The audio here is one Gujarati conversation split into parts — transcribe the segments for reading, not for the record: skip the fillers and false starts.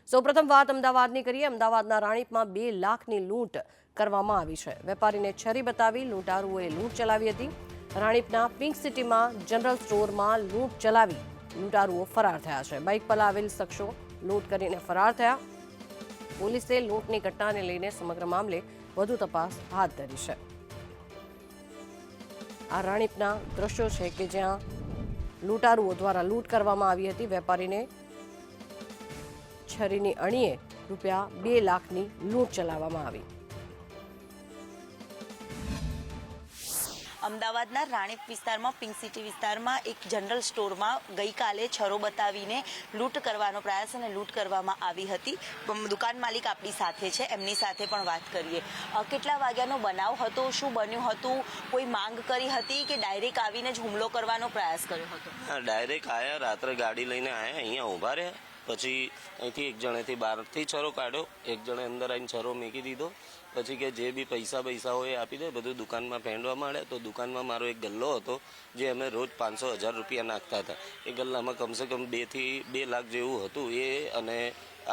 સૌપ્રથમ વાત અમદાવાદની કરીએ। અમદાવાદના રાણીપમાં 2 લાખની લૂંટ કરવામાં આવી છે। વેપારીને છરી બતાવી લૂંટારુઓએ લૂંટ ચલાવી હતી। રાણીપના પિંક સિટીમાં જનરલ સ્ટોરમાં લૂંટ ચલાવી લૂંટારુઓ ફરાર થયા છે। બાઇક પર આવેલ શખ્સો લૂંટ કરીને ફરાર થયા। પોલીસે લૂંટની ઘટનાને લઈને સમગ્ર મામલે વધુ તપાસ હાથ ધરી છે। આ રાણીપના દ્રશ્યો છે કે જ્યાં લૂંટારુઓ દ્વારા લૂંટ કરવામાં આવી હતી। વેપારીને છરીની અણીએ ₹2 લાખની લૂંટ ચલાવવામાં આવી। અમદાવાદના રાણીપ વિસ્તારમાં પિંક સિટી વિસ્તારમાં એક જનરલ સ્ટોરમાં ગઈકાલે છરો બતાવીને લૂંટ કરવાનો પ્રયાસ અને લૂંટ કરવામાં આવી હતી। દુકાન માલિક આપણી સાથે છે, એમની સાથે પણ વાત કરીએ। કેટલા વાગ્યાનો બનાવ હતો, શું બન્યું હતું, કોઈ માંગ કરી હતી કે ડાયરેક્ટ આવીને જ હુમલો કરવાનો પ્રયાસ કર્યો હતો? ડાયરેક્ટ આયા, રાત્રે ગાડી લઈને આયા, અહીંયા ઊભા રહ્યા। પછી અહીંથી એક જણેથી બહારથી છરો કાઢ્યો, એક જણે અંદર આવીને છરો મૂકી દીધો। પછી કે જે બી પૈસા હોય એ આપી દે, બધું દુકાનમાં ફેંડવા માંડ્યા। તો દુકાનમાં મારો એક ગલ્લો હતો જે અમે રોજ 500-1000 રૂપિયા નાખતા હતા। એ ગલ્લામાં કમસે કમ 2 લાખ જેવું હતું એ, અને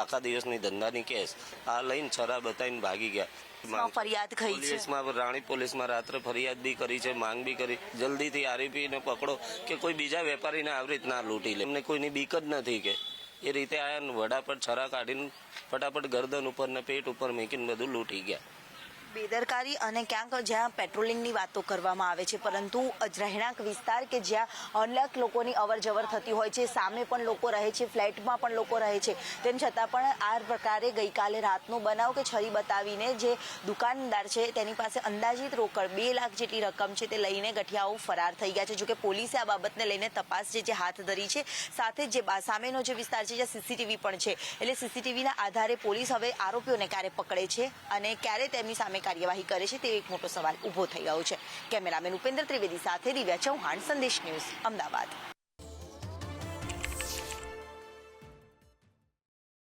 આખા દિવસની ધંધાની કેશ આ લઈને છરા બતાવીને ભાગી ગયા। ફરિયાદ કરી છે પોલીસમાં, રાણી પોલીસમાં રાત્રે ફરિયાદ બી કરી છે, માંગ બી કરી, જલ્દીથી આરોપીને પકડો કે કોઈ બીજા વેપારીને આવી રીતના લૂંટી લે। એમને કોઈની બીક જ નથી કે એ રીતે આયા, વડા પર છરા કાઢીને ફટાફટ ગરદન ઉપર ને પેટ ઉપર મૂકીને બધું લૂંટી ગયા। બેદરકારી અને ક્યાંક જ્યાં પેટ્રોલિંગની વાતો કરવામાં આવે છે, પરંતુ રહેણાંક વિસ્તાર કે જ્યાં અનેક લોકોની અવર જવર થતી હોય છે, સામે પણ લોકો રહે છે, ફ્લેટમાં પણ લોકો રહે છે, તેમ છતાં પણ આ પ્રકારે ગઈકાલે રાતનો બનાવ કે છરી બતાવીને જે દુકાનદાર છે તેની પાસે અંદાજિત રોકડ 2 લાખ જેટલી રકમ છે તે લઈને ગઠિયાઓ ફરાર થઈ ગયા છે। જોકે પોલીસે આ બાબતને લઈને તપાસ જે હાથ ધરી છે, સાથે જ જે સામેનો જે વિસ્તાર છે જ્યાં સીસીટીવી પણ છે, એટલે સીસીટીવીના આધારે પોલીસ હવે આરોપીઓને ક્યારે પકડે છે અને ક્યારે તેમની સામે કાર્યવાહી કરે છે તે એક મોટો સવાલ ઊભો થઈ ગયો છે। કેમેરામેન ઉપેન્દ્ર ત્રિવેદી સાથે દિવ્યા ચૌહાણ, સંદેશ ન્યૂઝ, અમદાવાદ।